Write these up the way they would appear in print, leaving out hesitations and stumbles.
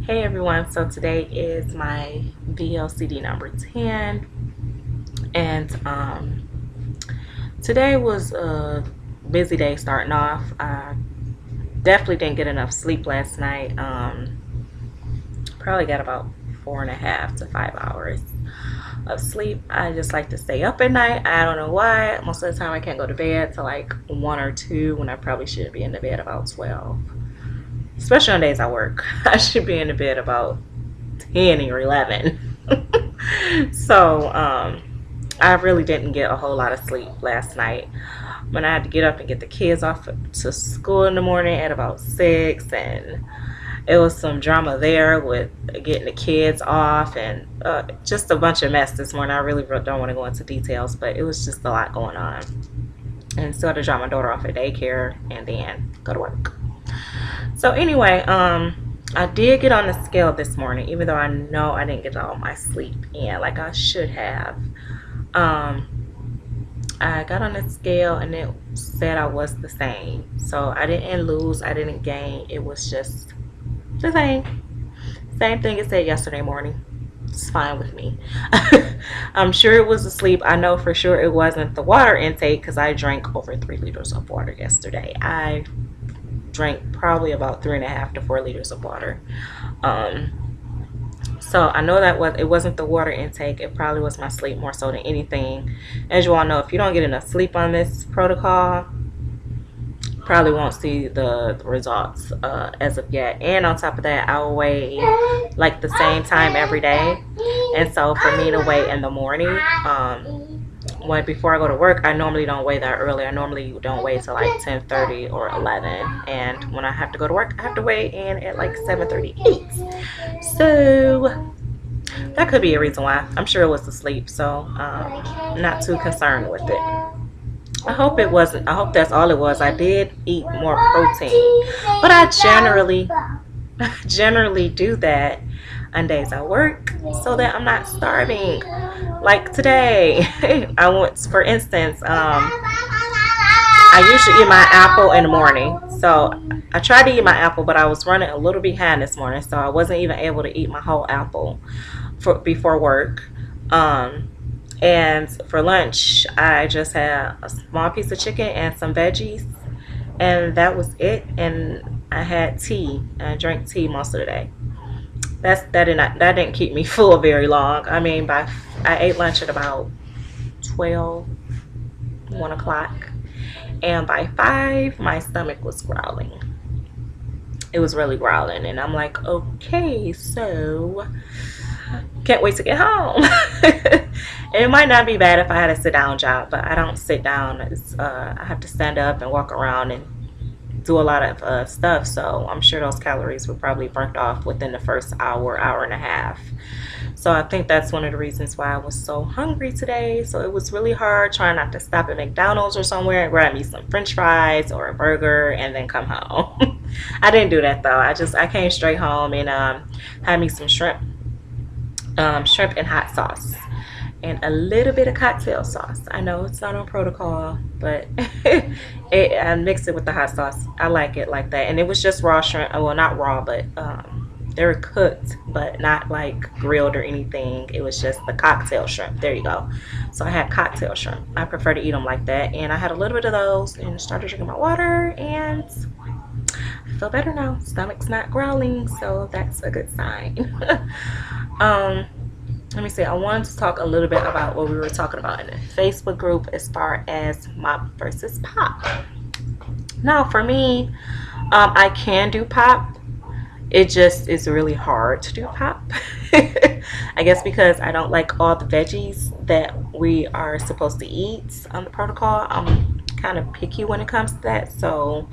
Hey everyone, so today is my VLCD number 10, and today was a busy day starting off. I definitely didn't get enough sleep last night. Probably got about 4.5 to 5 hours of sleep. I just like to stay up at night. I don't know why. Most of the time I can't go to bed till like 1 or 2 when I probably should be in the bed about 12. Especially on days I work. I should be in the bed about 10 or 11. So I really didn't get a whole lot of sleep last night. When I had to get up and get the kids off to school in the morning at about 6, and it was some drama there with getting the kids off, and just a bunch of mess this morning. I really don't want to go into details, but it was just a lot going on. And so I had to drop my daughter off at daycare and then go to work. So anyway, I did get on the scale this morning, even though I know I didn't get all my sleep in like I should have. I got on the scale and it said I was the same. So I didn't lose, I didn't gain. It was just the same. Same thing it said yesterday morning. It's fine with me. I'm sure it was the sleep. I know for sure it wasn't the water intake because I drank over 3 liters of water yesterday. I drank probably about 3.5 to 4 liters of water. So I know that it wasn't the water intake. It probably was my sleep more so than anything. As you all know, if you don't get enough sleep on this protocol, probably won't see the results as of yet. And on top of that, I'll weigh like the same time every day. And so for me to weigh in the morning, before I go to work, I normally don't weigh that early. I normally don't weigh till like 10:30 or 11. And when I have to go to work, I have to weigh in at like 7:38. So that could be a reason why. I'm sure it was the sleep. So not too concerned with it. I hope it wasn't. I hope that's all it was. I did eat more protein, but I generally do that on days I work so that I'm not starving. Like today, for instance, I usually eat my apple in the morning. So I tried to eat my apple, but I was running a little behind this morning, so I wasn't even able to eat my whole apple before work. And for lunch, I just had a small piece of chicken and some veggies, and that was it. And I had tea. I drank tea most of the day. That didn't keep me full very long. I mean, I ate lunch at about 12, 1 o'clock, and by 5, my stomach was growling. It was really growling, and I'm like, okay, so can't wait to get home. It might not be bad if I had a sit-down job, but I don't sit down. I have to stand up and walk around and do a lot of stuff, so I'm sure those calories were probably burnt off within the first hour and a half. So I think that's one of the reasons why I was so hungry today. So it was really hard trying not to stop at McDonald's or somewhere and grab me some french fries or a burger and then come home. I didn't do that though. I came straight home and had me some shrimp and hot sauce and a little bit of cocktail sauce. I know it's not on protocol, but I mixed it with the hot sauce. I like it like that. And it was just raw shrimp. Well, not raw, but they were cooked, but not like grilled or anything. It was just the cocktail shrimp. There you go. So I had cocktail shrimp. I prefer to eat them like that. And I had a little bit of those and started drinking my water, and I feel better now. Stomach's not growling, so that's a good sign. Let me see. I wanted to talk a little bit about what we were talking about in the Facebook group as far as mop versus pop. Now, for me, I can do pop. It just is really hard to do pop. I guess because I don't like all the veggies that we are supposed to eat on the protocol. I'm kind of picky when it comes to that. So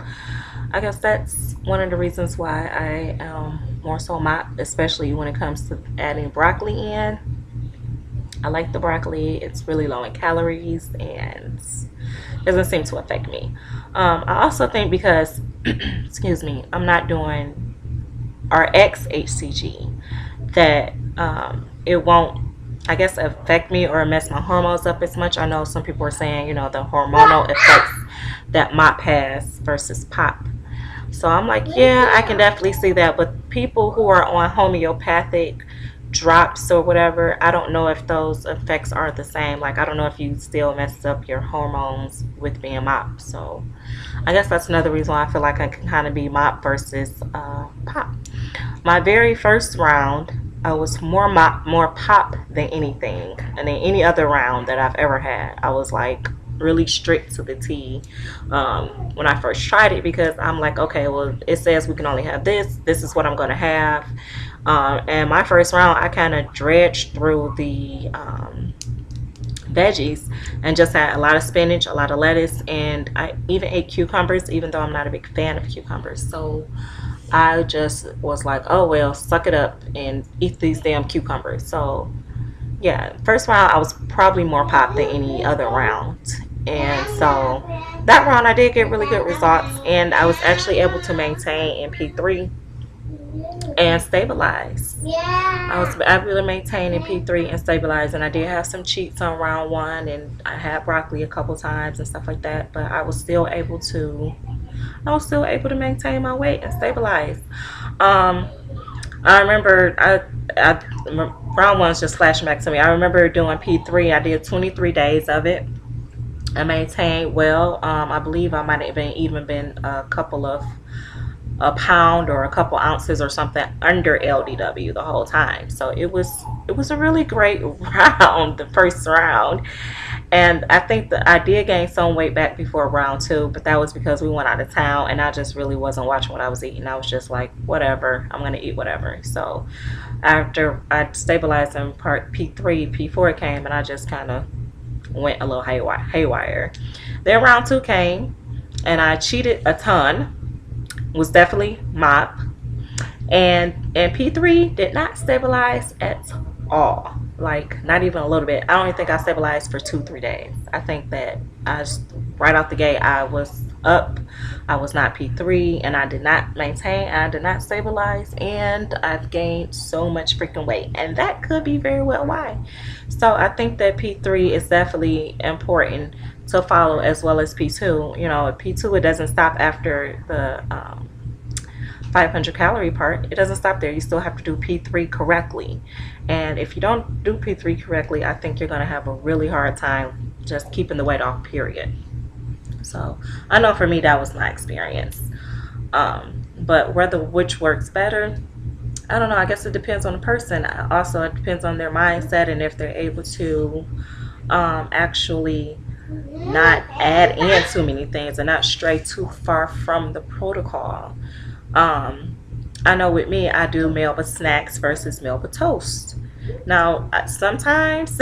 I guess that's one of the reasons why I am more so mop, especially when it comes to adding broccoli in. I like the broccoli. It's really low in calories and doesn't seem to affect me. I also think because, excuse me, I'm not doing RX HCG, that it won't, I guess, affect me or mess my hormones up as much. I know some people are saying, the hormonal effects that mop has versus pop. So I'm like, yeah, I can definitely see that. But people who are on homeopathic drops or whatever, I don't know if those effects are the same. Like, I don't know if you still mess up your hormones with being mop. So I guess that's another reason why I feel like I can kind of be mop versus pop. My very first round, I was more mop, more pop than anything, and then any other round that I've ever had, I was like really strict to the T when I first tried it, because I'm like, okay, well, it says we can only have this. This is what I'm gonna have. And my first round, I kind of dredged through the veggies and just had a lot of spinach, a lot of lettuce, and I even ate cucumbers, even though I'm not a big fan of cucumbers. So I just was like, oh well, suck it up and eat these damn cucumbers. So yeah, first round I was probably more pop than any other round. And so that round I did get really good results, and I was actually able to maintain in P3 and stabilize. I really maintained in P3 and stabilized, and I did have some cheats on round one, and I had broccoli a couple times and stuff like that, but I was still able to maintain my weight and stabilize. Um, I remember round one's just flashing back to me. I remember doing P3. I did 23 days of it. I maintained well. I believe I might have even been a pound or a couple ounces or something under LDW the whole time. So it was a really great round, the first round. And I think that I did gain some weight back before round two, but that was because we went out of town and I just really wasn't watching what I was eating. I was just like, whatever, I'm gonna eat whatever. So after I stabilized in part P3, P4 came, and I just kind of went a little haywire. Then round two came, and I cheated a ton. Was definitely mop, and P3 did not stabilize at all, like not even a little bit. I don't even think I stabilized for 2-3 days. I think that right out the gate I was up. I was not P3, and I did not maintain, I did not stabilize, and I've gained so much freaking weight, and that could be very well why. So I think that P3 is definitely important to follow, as well as P2. You know, P2, it doesn't stop after the 500 calorie part. It doesn't stop there. You still have to do P3 correctly, and if you don't do P3 correctly, I think you're going to have a really hard time just keeping the weight off, period. So I know for me that was my experience, but which works better, I don't know. I guess it depends on the person. Also, it depends on their mindset and if they're able to actually not add in too many things and not stray too far from the protocol. I know with me, I do Melba snacks versus Melba toast. Now, sometimes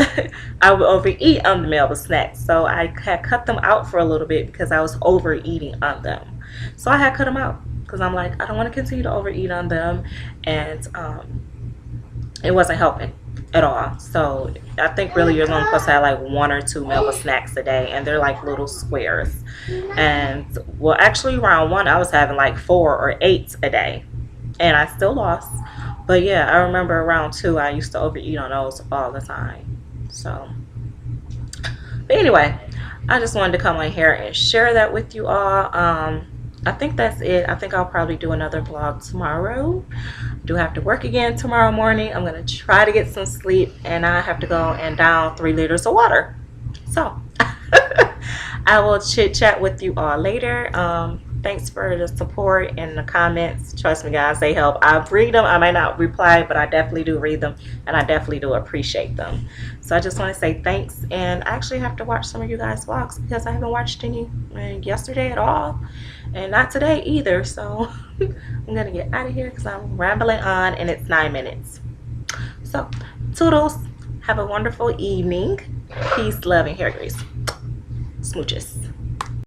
I would overeat on the Melba snacks, so I had cut them out for a little bit because I was overeating on them. So I had cut them out because I'm like, I don't want to continue to overeat on them, and it wasn't helping at all. So I think really you're only supposed to have like 1 or 2 Melba snacks a day, and they're like little squares. And well, actually round one I was having like 4 or 8 a day, and I still lost. But yeah, I remember around 2 I used to overeat on those all the time. So but anyway, I just wanted to come on here and share that with you all. I think that's it. I think I'll probably do another vlog tomorrow. I do have to work again tomorrow morning. I'm going to try to get some sleep, and I have to go and down 3 liters of water. So I will chit chat with you all later. Thanks for the support and the comments. Trust me, guys, they help. I read them. I might not reply, but I definitely do read them, and I definitely do appreciate them. So I just want to say thanks, and I actually have to watch some of you guys' vlogs because I haven't watched any yesterday at all, and not today either. So I'm gonna get out of here because I'm rambling on, and it's 9 minutes. So toodles. Have a wonderful evening. Peace, love, and hair grease. Smooches.